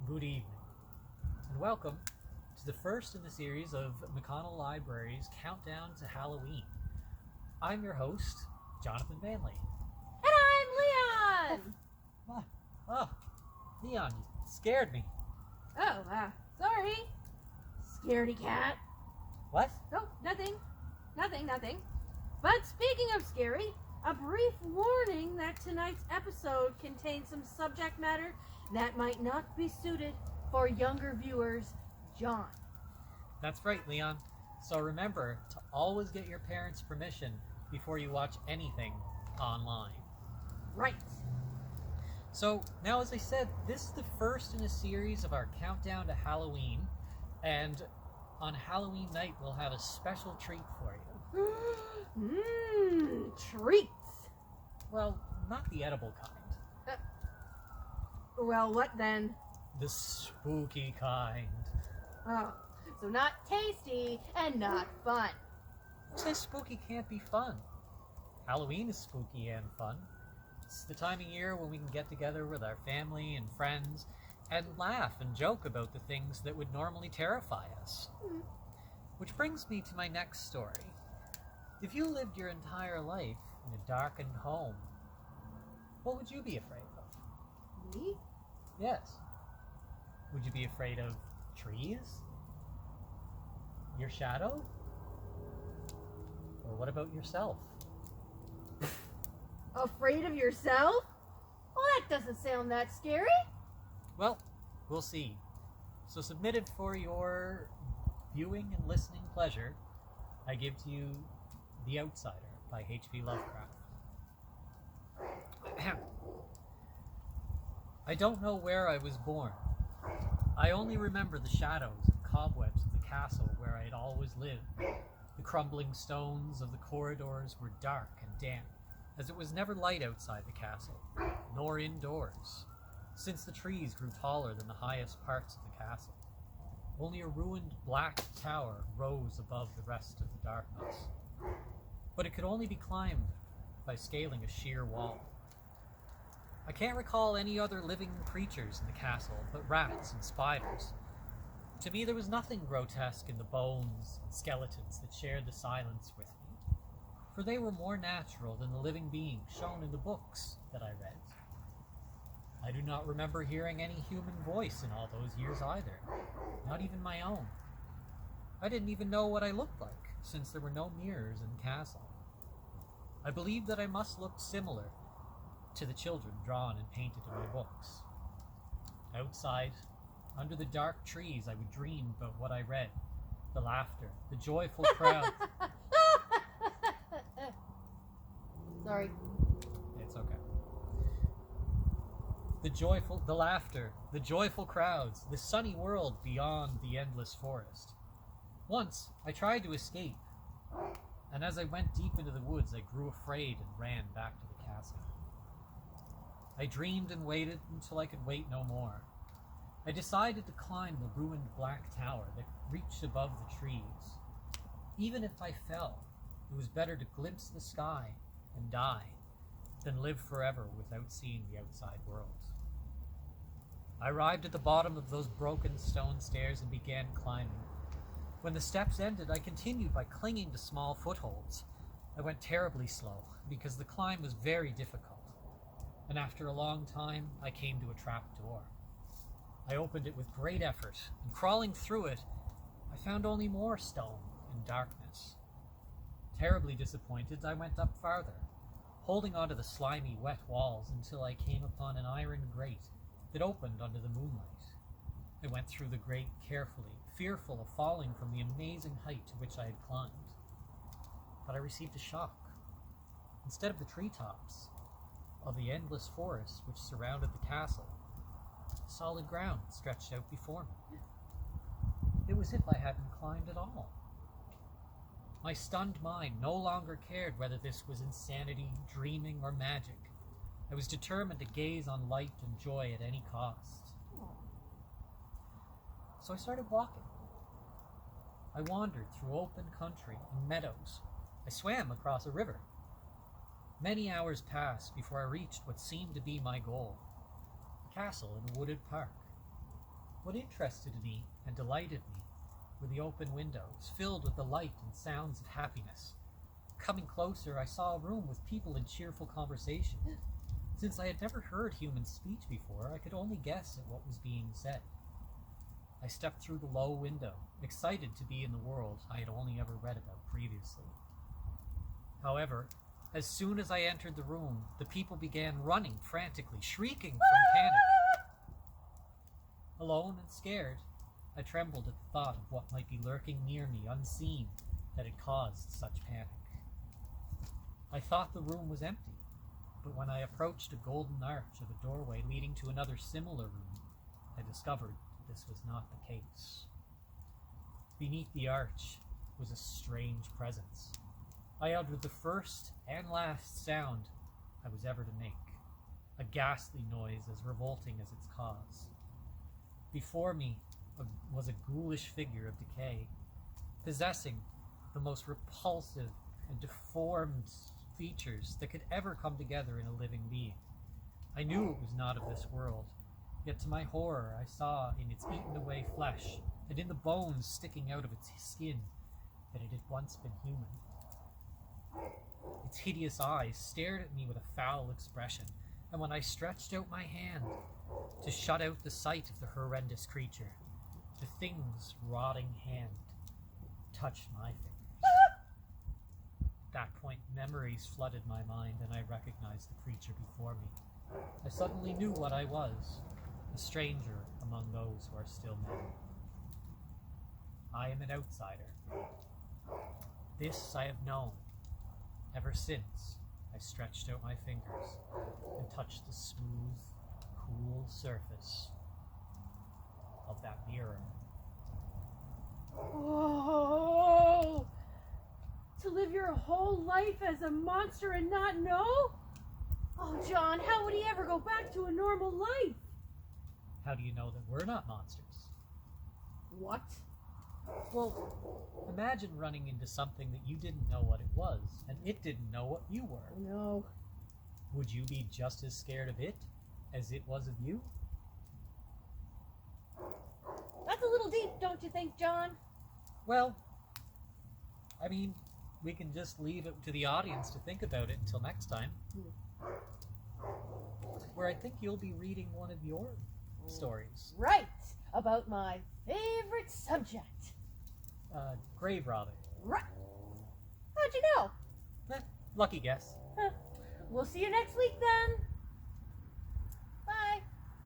Good evening, and welcome to the first in the series of McConnell Library's Countdown to Halloween. I'm your host, Jonathan Manley. And I'm Leon! Oh, Leon, you scared me. Oh, sorry. Scaredy cat. What? Oh, nothing. But speaking of scary, a brief warning that tonight's episode contains some subject matter that might not be suited for younger viewers. John. That's right, Leon. So remember to always get your parents' permission before you watch anything online. Right. So now, as I said, this is the first in a series of our countdown to Halloween, and on Halloween night we'll have a special treat for you. Treats. Well, not the edible kind. Well, what then? The spooky kind. Oh, so not tasty and not fun. Who says spooky can't be fun? Halloween is spooky and fun. It's the time of year when we can get together with our family and friends and laugh and joke about the things that would normally terrify us. Which brings me to my next story. If you lived your entire life in a darkened home, what would you be afraid of? Me? Yes. Would you be afraid of trees? Your shadow? Or what about yourself? Afraid of yourself? Well, that doesn't sound that scary. Well, we'll see. So submitted for your viewing and listening pleasure, I give to you The Outsider by H.P. Lovecraft. I don't know where I was born. I only remember the shadows and cobwebs of the castle where I had always lived. The crumbling stones of the corridors were dark and damp, as it was never light outside the castle, nor indoors, since the trees grew taller than the highest parts of the castle. Only a ruined black tower rose above the rest of the darkness, but it could only be climbed by scaling a sheer wall. I can't recall any other living creatures in the castle but rats and spiders. To me, there was nothing grotesque in the bones and skeletons that shared the silence with me, for they were more natural than the living beings shown in the books that I read. I do not remember hearing any human voice in all those years either, not even my own. I didn't even know what I looked like, since there were no mirrors in the castle. I believed that I must look similar to the children drawn and painted in my books. Outside, under the dark trees, I would dream about what I read, the laughter, the joyful crowd. Sorry. It's okay. The laughter, the joyful crowds, the sunny world beyond the endless forest. Once, I tried to escape, and as I went deep into the woods, I grew afraid and ran back to the castle. I dreamed and waited until I could wait no more. I decided to climb the ruined black tower that reached above the trees. Even if I fell, it was better to glimpse the sky and die than live forever without seeing the outside world. I arrived at the bottom of those broken stone stairs and began climbing. When the steps ended, I continued by clinging to small footholds. I went terribly slow because the climb was very difficult, and after a long time, I came to a trap door. I opened it with great effort, and crawling through it, I found only more stone and darkness. Terribly disappointed, I went up farther, holding onto the slimy, wet walls until I came upon an iron grate that opened under the moonlight. I went through the grate carefully, fearful of falling from the amazing height to which I had climbed. But I received a shock. Instead of the treetops of the endless forest which surrounded the castle, solid ground stretched out before me. It was as if I hadn't climbed at all. My stunned mind no longer cared whether this was insanity, dreaming, or magic. I was determined to gaze on light and joy at any cost. So I started walking. I wandered through open country and meadows. I swam across a river. Many hours passed before I reached what seemed to be my goal, a castle in a wooded park. What interested me and delighted me were the open windows, filled with the light and sounds of happiness. Coming closer, I saw a room with people in cheerful conversation. Since I had never heard human speech before, I could only guess at what was being said. I stepped through the low window, excited to be in the world I had only ever read about previously. However, as soon as I entered the room, the people began running frantically, shrieking from panic. Alone and scared, I trembled at the thought of what might be lurking near me unseen that had caused such panic. I thought the room was empty, but when I approached a golden arch of a doorway leading to another similar room, I discovered that this was not the case. Beneath the arch was a strange presence. I uttered the first and last sound I was ever to make, a ghastly noise as revolting as its cause. Before me was a ghoulish figure of decay, possessing the most repulsive and deformed features that could ever come together in a living being. I knew it was not of this world, yet to my horror I saw in its eaten-away flesh and in the bones sticking out of its skin that it had once been human. Its hideous eyes stared at me with a foul expression, and when I stretched out my hand to shut out the sight of the horrendous creature, the thing's rotting hand touched my fingers. At that point, memories flooded my mind, and I recognized the creature before me. I suddenly knew what I was, a stranger among those who are still men. I am an outsider. This I have known ever since I stretched out my fingers and touched the smooth, cool surface of that mirror. Oh! To live your whole life as a monster and not know? Oh, John, how would he ever go back to a normal life? How do you know that we're not monsters? What? Well, imagine running into something that you didn't know what it was, and it didn't know what you were. Oh, no. Would you be just as scared of it as it was of you? That's a little deep, don't you think, John? Well, I mean, we can just leave it to the audience to think about it until next time, where I think you'll be reading one of your stories. Right, about my favorite subject. Grave robbing. Right. How'd you know? Lucky guess. We'll see you next week then.